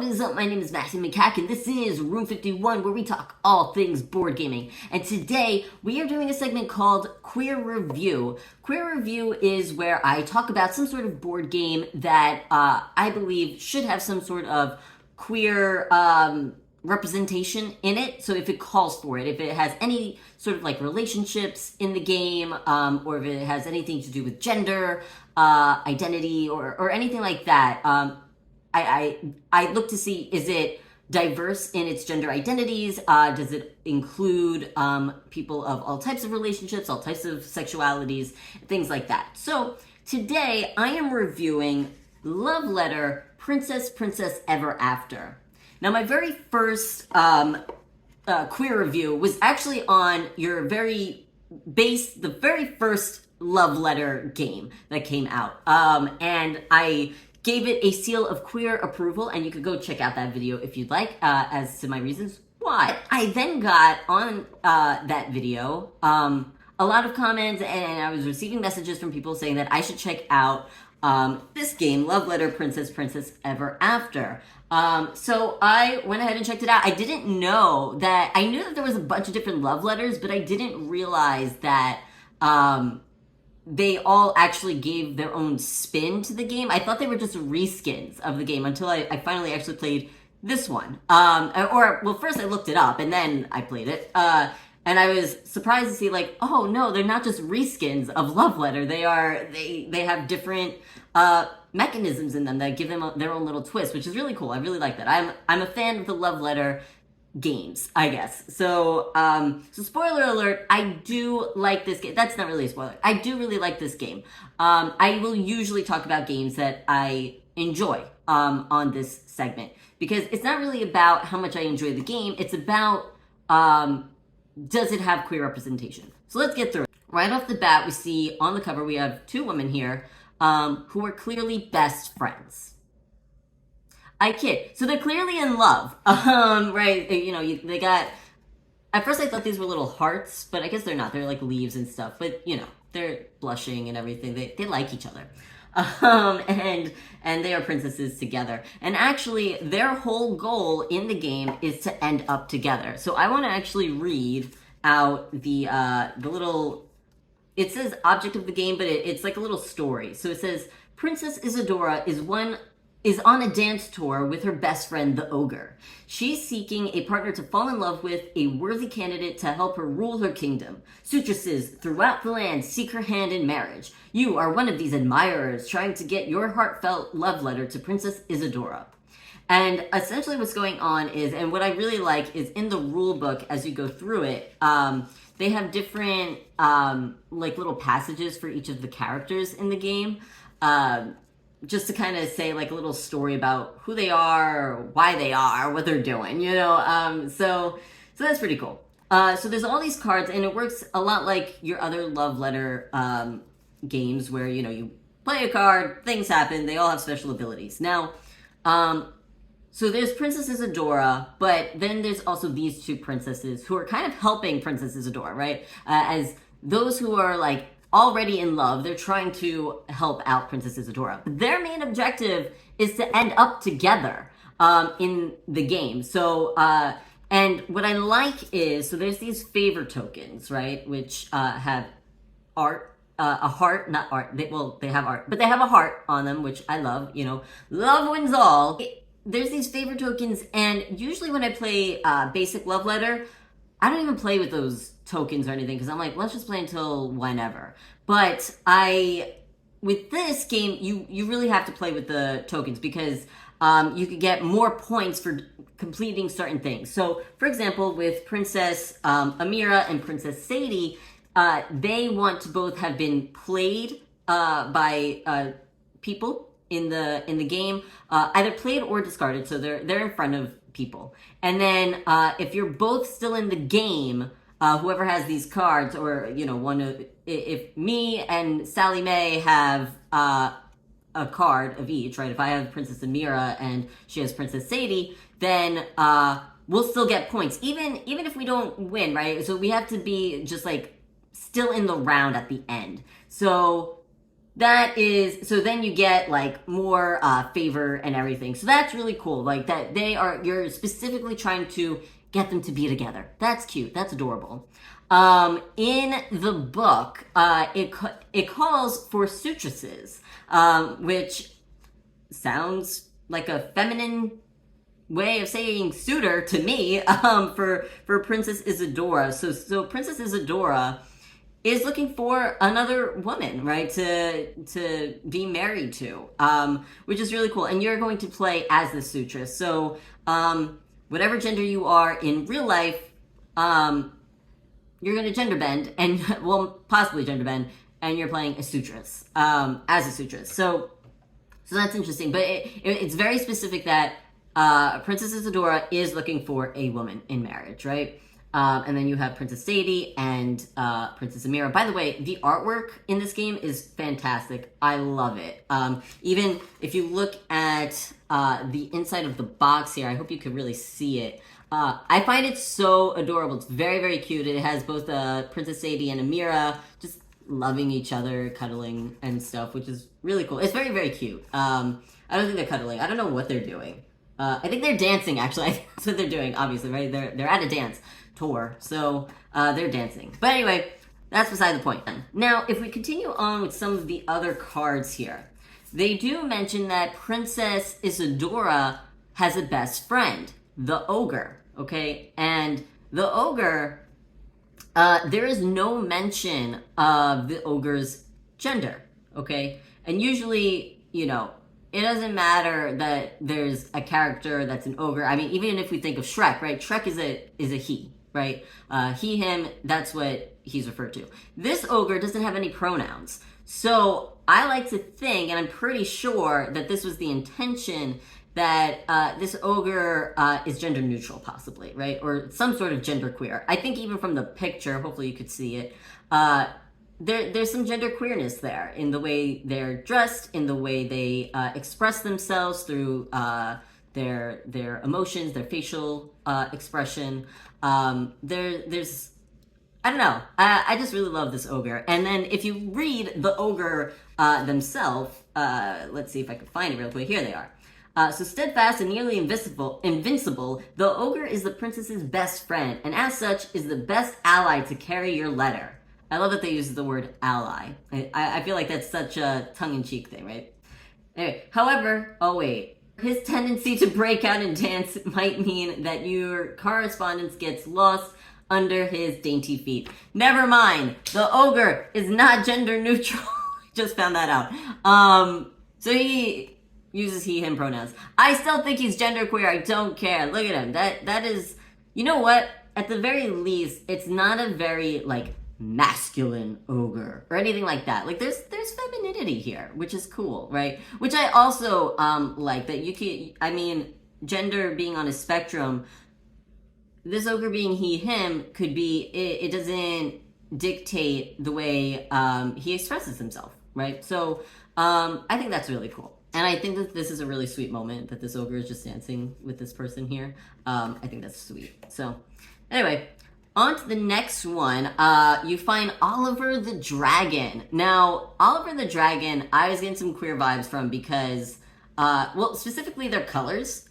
What is up? My name is Makak, and this is Room 51, where we talk all things board gaming. And today, we are doing a segment called Queer Review. Queer Review is where I talk about some sort of board game that I believe should have some sort of queer representation in it. So if it calls for it, if it has any sort of like relationships in the game, or if it has anything to do with gender, identity, or anything like that, I look to see, is it diverse in its gender identities? Does it include people of all types of relationships, all types of sexualities, things like that. So today I am reviewing Love Letter, Princess Ever After. Now my very first queer review was actually on the very first Love Letter game that came out. And I gave it a seal of queer approval, and you could go check out that video if you'd like, as to my reasons why. I then got on that video a lot of comments, and I was receiving messages from people saying that I should check out this game, Love Letter, Princess Ever After. So I went ahead and checked it out. I didn't know that, I knew that there was a bunch of different love letters, but I didn't realize that they all actually gave their own spin to the game. I thought they were just reskins of the game until I finally actually played this one. Well, first I looked it up and then I played it. And I was surprised to see, like, oh no, they're not just reskins of Love Letter. They have different mechanisms in them that give them their own little twist, which is really cool. I really like that. I'm a fan of the Love Letter games, I guess. So spoiler alert, I do like this game. That's not really a spoiler. I do really like this game. I will usually talk about games that I enjoy on this segment, because it's not really about how much I enjoy the game. It's about does it have queer representation? So let's get through it. Right off the bat, we see on the cover, we have two women here who are clearly best friends. I kid. So they're clearly in love, right? You know, they got, at first I thought these were little hearts, but I guess they're not. They're like leaves and stuff, but you know, they're blushing and everything. They like each other. And they are princesses together. And actually, their whole goal in the game is to end up together. So I want to actually read out the little, it says object of the game, but it's like a little story. So it says, Princess Isadora is on a dance tour with her best friend, the ogre. She's seeking a partner to fall in love with, a worthy candidate to help her rule her kingdom. Suitresses throughout the land seek her hand in marriage. You are one of these admirers trying to get your heartfelt love letter to Princess Isadora. And essentially what's going on is, and what I really like is in the rule book, as you go through it, they have different like little passages for each of the characters in the game. Just to kind of say like a little story about who they are, why they are, what they're doing, you know? So that's pretty cool. So there's all these cards, and it works a lot like your other Love Letter games where, you know, you play a card, things happen, they all have special abilities. Now, so there's Princess Isadora, but then there's also these two princesses who are kind of helping Princess Isadora, right? As those who are like already in love, they're trying to help out Princess Isadora. Their main objective is to end up together in the game. So, and what I like is, so there's these favor tokens, right? Which have art, a heart, not art, they have art, but they have a heart on them, which I love, you know, love wins all. There's these favor tokens, and usually when I play basic Love Letter, I don't even play with those tokens or anything, because I'm like, let's just play until whenever. But with this game, you really have to play with the tokens, because you could get more points for completing certain things. So, for example, with Princess Amira and Princess Sadie, they want to both have been played by people in the game, either played or discarded. So they're in front of people. And then if you're both still in the game, whoever has these cards, or you know, if me and Sally Mae have a card of each, right? If I have Princess Amira and she has Princess Sadie, then we'll still get points, even if we don't win, right? So we have to be just like still in the round at the end. So that is, so then you get like more favor and everything. So that's really cool. Like that you're specifically trying to get them to be together. That's cute. That's adorable. In the book, it calls for sutresses, which sounds like a feminine way of saying suitor to me, for Princess Isadora. So Princess Isadora is looking for another woman, right, to be married to, which is really cool. And you're going to play as the sutress. So whatever gender you are in real life, you're going to gender bend, and well, possibly gender bend, and you're playing a sutress, as a sutress. So that's interesting. But it's very specific that Princess Isadora is looking for a woman in marriage, right? And then you have Princess Sadie and Princess Amira. By the way, the artwork in this game is fantastic. I love it. Even if you look at the inside of the box here, I hope you can really see it. I find it so adorable. It's very, very cute. It has both Princess Sadie and Amira just loving each other, cuddling and stuff, which is really cool. It's very, very cute. I don't think they're cuddling. I don't know what they're doing. I think they're dancing, actually. I think that's what they're doing, obviously, right? They're at a dance tour, so they're dancing. But anyway, that's beside the point. Now, if we continue on with some of the other cards here, they do mention that Princess Isadora has a best friend, the ogre, okay? And the ogre, there is no mention of the ogre's gender, okay? And usually, you know, it doesn't matter that there's a character that's an ogre. I mean, even if we think of Shrek, right? Shrek is a he, right? He, him, that's what he's referred to. This ogre doesn't have any pronouns. So I like to think, and I'm pretty sure that this was the intention, that this ogre is gender neutral, possibly, right? Or some sort of gender queer. I think even from the picture, hopefully you could see it, there's some gender queerness there in the way they're dressed, in the way they express themselves through their emotions, their facial expression. There's I don't know. I just really love this ogre. And then if you read the ogre themselves, let's see if I can find it real quick. Here they are. So steadfast and nearly invincible, the ogre is the princess's best friend, and as such is the best ally to carry your letter. I love that they use the word ally. I feel like that's such a tongue-in-cheek thing, right? Anyway, however, oh wait. His tendency to break out and dance might mean that your correspondence gets lost under his dainty feet. Never mind. The ogre is not gender neutral. Just found that out. So he uses he, him pronouns. I still think he's genderqueer. I don't care. Look at him. That is, you know what? At the very least, it's not a very, like, masculine ogre or anything like that. Like there's femininity here, which is cool, right? Which I also like that you can, I mean, gender being on a spectrum, this ogre being he, him could be, it doesn't dictate the way he expresses himself, right? So I think that's really cool. And I think that this is a really sweet moment that this ogre is just dancing with this person here. I think that's sweet. So anyway, on to the next one. You find Oliver the Dragon. Now, Oliver the Dragon, I was getting some queer vibes from because, well, specifically their colors,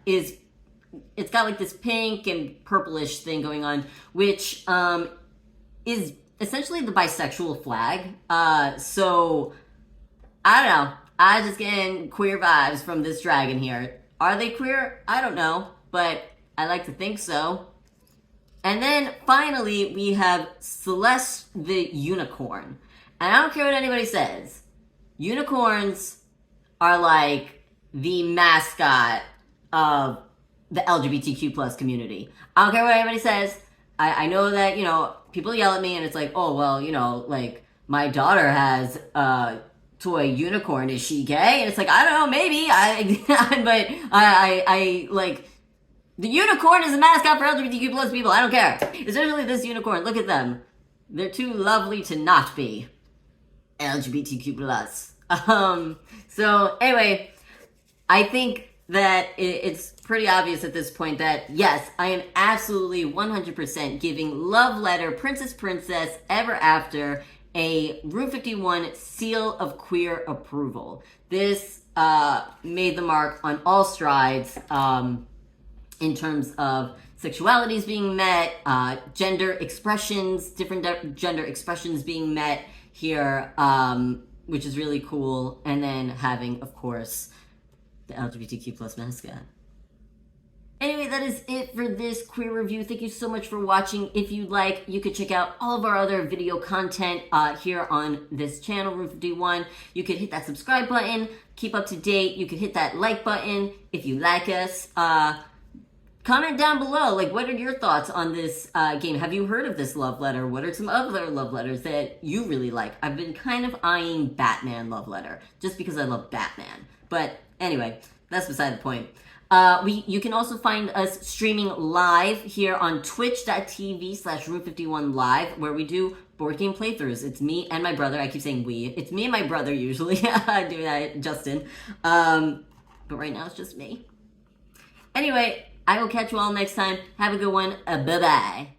it's got like this pink and purplish thing going on, which is essentially the bisexual flag. So, I don't know. I just getting queer vibes from this dragon here. Are they queer? I don't know, but I like to think so. And then finally, we have Celeste the Unicorn. And I don't care what anybody says. Unicorns are like the mascot of the LGBTQ plus community. I don't care what anybody says. I know that, you know, people yell at me and it's like, oh, well, you know, like, my daughter has a toy unicorn. Is she gay? And it's like, I don't know, maybe. But I like... The unicorn is a mascot for LGBTQ plus people. I don't care. Especially this unicorn. Look at them. They're too lovely to not be LGBTQ plus. So anyway, I think that it's pretty obvious at this point that yes, I am absolutely 100% giving love letter Princess Ever After a Room 51 seal of queer approval. This made the mark on all strides in terms of sexualities being met, gender expressions, different gender expressions being met here, which is really cool. And then having, of course, the LGBTQ plus mascot. Anyway, that is it for this queer review. Thank you so much for watching. If you'd like, you could check out all of our other video content here on this channel, Room 51. You could hit that subscribe button, keep up to date. You could hit that like button if you like us. Comment down below, like, what are your thoughts on this game? Have you heard of this love letter? What are some other love letters that you really like? I've been kind of eyeing Batman love letter, just because I love Batman. But anyway, that's beside the point. You can also find us streaming live here on twitch.tv/room51live, where we do board game playthroughs. It's me and my brother. I keep saying we. It's me and my brother usually doing that, Justin. But right now it's just me. Anyway, I will catch you all next time. Have a good one. Bye-bye.